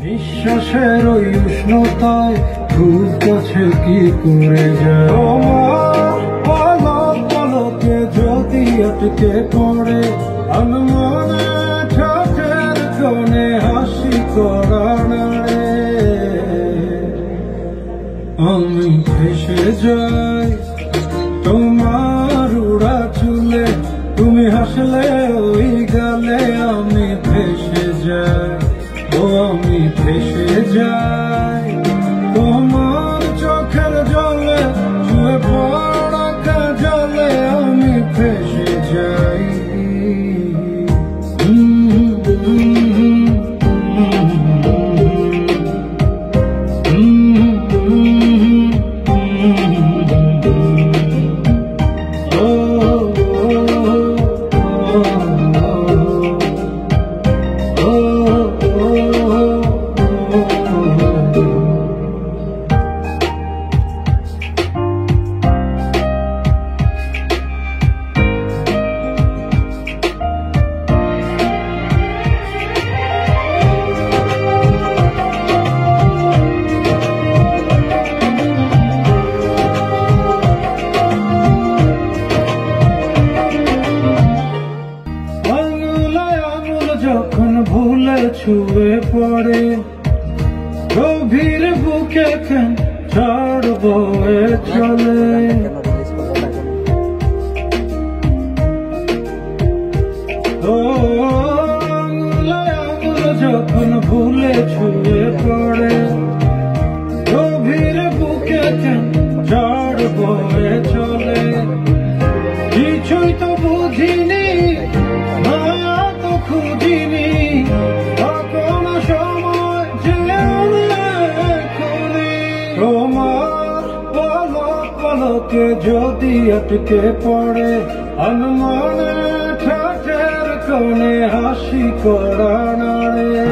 নিঃশ্বাসের ওই উষ্ণতায় খুব কাছে কি করে যায় তোমার পলক পলকে যদি আটকে পড়ে আনমনে ঠোঁটের কোণে হাসি করা নাড়ে আমি ভেসে যাই তোমার উড়া চুলে তুমি হাসলে ওই গালে আমি ভেসে যাই ও আমি ভেসে যাই তোমার চোখের জলে ছুঁয়ে পড়া কাজলে আমি ভেসে যাই যখন ভুলে ছুঁয়ে পড়ে গভীর বুকে কেন ঝড় বয়ে চলে যখন ভুলে ছুঁয়ে পড়ে গভীর বুকে কেন ঝড় বয়ে চলে কিছুই তো বুঝিনি খুঁজিনি তখন সময় তোমার পলক পলকে যদি আটকে পড়ে আনমনে ঠোঁটের কোণে হাসি করা নাড়ে